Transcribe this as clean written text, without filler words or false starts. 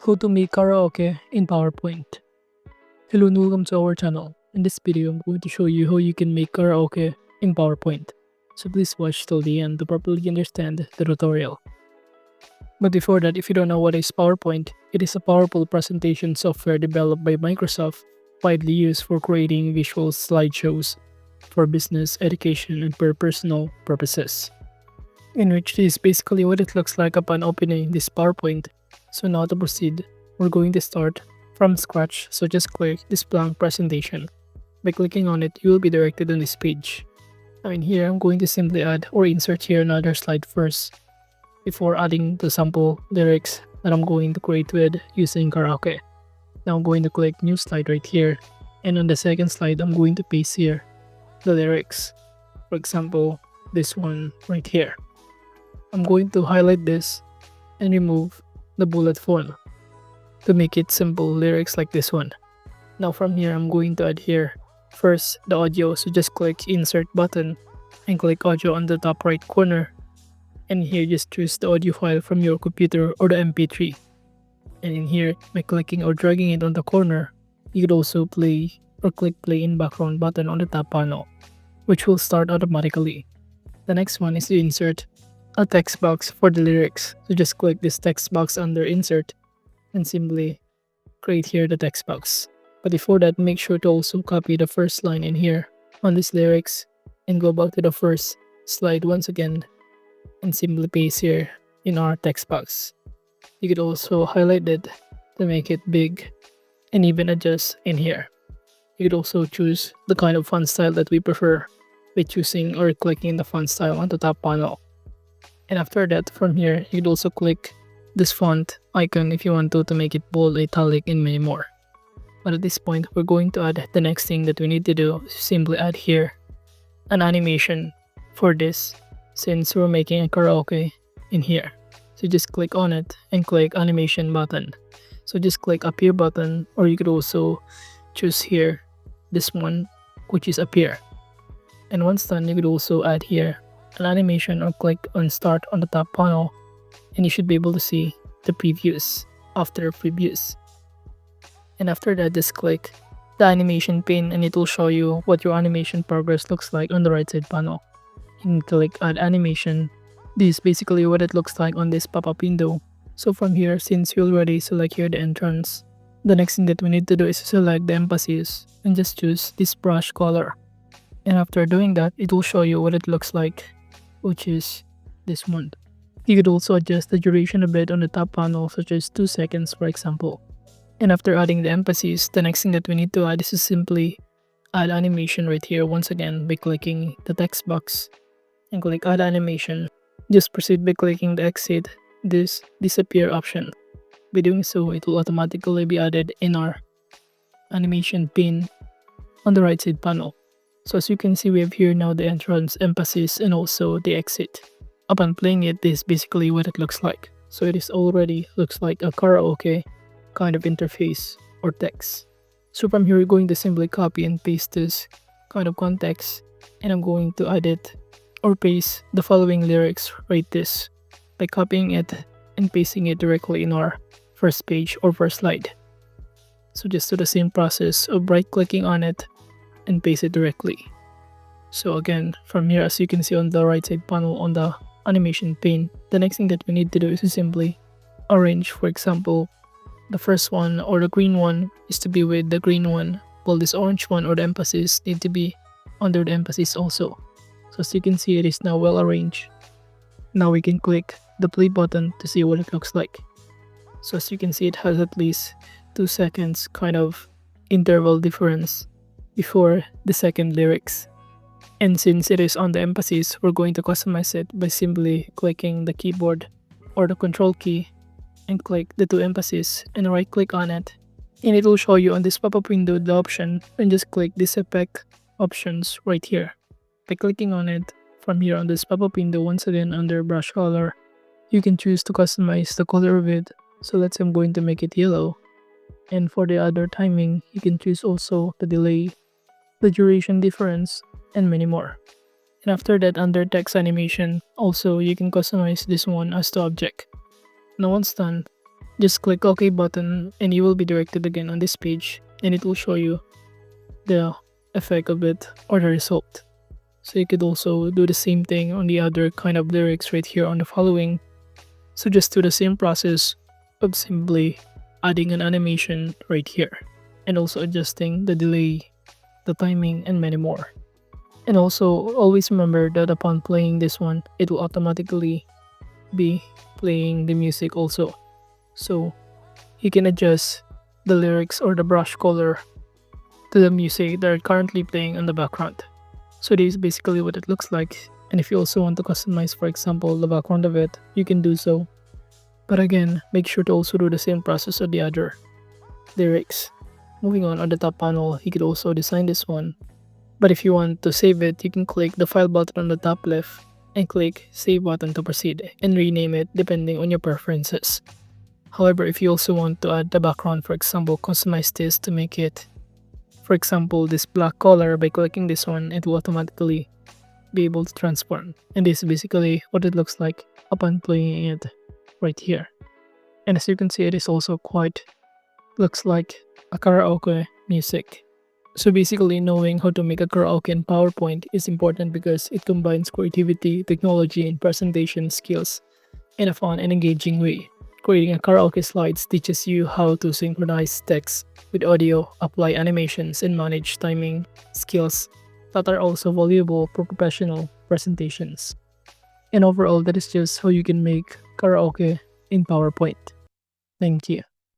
How to make karaoke in PowerPoint. Hello and welcome to our channel. In this video, I'm going to show you how you can make karaoke in PowerPoint. So please watch till the end to properly understand the tutorial. But before that, if you don't know what is PowerPoint, it is a powerful presentation software developed by Microsoft, widely used for creating visual slideshows for business, education, and for personal purposes. In which is basically what it looks like upon opening this PowerPoint. So now to proceed, we're going to start from scratch, so just click this blank presentation. By clicking on it, you will be directed on this page. Now in here, I'm going to simply add or insert here another slide first, before adding the sample lyrics that I'm going to create with using Karaoke. Now I'm going to click new slide right here, and on the second slide, I'm going to paste here the lyrics. For example, this one right here. I'm going to highlight this and remove the bullet font to make it simple lyrics like this one. Now from here, I'm going to add here first the audio, so just click insert button and click audio on the top right corner, and here just choose the audio file from your computer or the MP3. And in here, by clicking or dragging it on the corner, you could also play or click play in background button on the top panel, which will start automatically. The next one is to insert a text box for the lyrics, so just click this text box under insert and simply create here the text box. But before that, make sure to also copy the first line in here on these lyrics and go back to the first slide once again and simply paste here in our text box. You could also highlight it to make it big and even adjust in here. You could also choose the kind of font style that we prefer by choosing or clicking the font style on the top panel. And after that, from here, you could also click this font icon if you want to make it bold, italic, and many more. But at this point, we're going to add the next thing that we need to do is simply add here an animation for this, since we're making a karaoke in here. So just click on it and click animation button. So just click appear button, or you could also choose here this one, which is appear. And once done, you could also add here an animation or click on start on the top panel, and you should be able to see the previews after previews. And after that, just click the animation pane and it will show you what your animation progress looks like on the right side panel. You can click add animation. This is basically what it looks like on this pop-up window. So from here, since you already select here the entrance, the next thing that we need to do is to select the emphasis and just choose this brush color. And after doing that, it will show you what it looks like, which is this one. You could also adjust the duration a bit on the top panel, such as 2 seconds for example. And after adding the emphasis, the next thing that we need to add is to simply add animation right here once again by clicking the text box and click add animation. Just proceed by clicking the exit this disappear option. By doing so, it will automatically be added in our animation pane on the right side panel. So as you can see, we have here now the entrance, emphasis, and also the exit. Upon playing it, this is basically what it looks like. So it is already looks like a karaoke kind of interface or text. So from here, we're going to simply copy and paste this kind of context, and I'm going to edit or paste the following lyrics right this by copying it and pasting it directly in our first page or first slide. So just do the same process of right clicking on it and paste it directly. So again, from here, as you can see on the right side panel on the animation pane, the next thing that we need to do is to simply arrange, for example, the first one or the green one is to be with the green one, while this orange one or the emphasis need to be under the emphasis also. So as you can see, it is now well arranged. Now we can click the play button to see what it looks like. So as you can see, it has at least 2 seconds kind of interval difference before the second lyrics. And since it is on the emphasis, we're going to customize it by simply clicking the keyboard or the control key and click the 2 emphasis and right click on it. And it will show you on this pop-up window the option, and just click this effect options right here. By clicking on it, from here on this pop-up window, once again under brush color, you can choose to customize the color of it. So let's say I'm going to make it yellow. And for the other timing, you can choose also the delay, the duration difference, and many more. And after that, under text animation, also you can customize this one as the object. Now once done, Just click OK button and you will be directed again on this page, and it will show you the effect of it or the result. So you could also do the same thing on the other kind of lyrics right here on the following. So just do the same process of simply adding an animation right here, and also adjusting the delay, the timing, and many more. And also always remember that upon playing this one, it will automatically be playing the music also. So you can adjust the lyrics or the brush color to the music that are currently playing on the background. So this is basically what it looks like. And if you also want to customize, for example, the background of it, you can do so. But again, make sure to also do the same process of the other lyrics. Moving on the top panel, you could also design this one. But if you want to save it, you can click the file button on the top left and click save button to proceed and rename it depending on your preferences. However, if you also want to add the background, for example, customize this to make it, for example, this black color, by clicking this one, it will automatically be able to transform. And this is basically what it looks like upon playing it right here. And as you can see, it is also quite looks like a karaoke music. So basically, knowing how to make a karaoke in PowerPoint is important because it combines creativity, technology, and presentation skills in a fun and engaging way. Creating a karaoke slides teaches you how to synchronize text with audio, apply animations, and manage timing skills that are also valuable for professional presentations. And overall, that is just how you can make karaoke in PowerPoint. Thank you.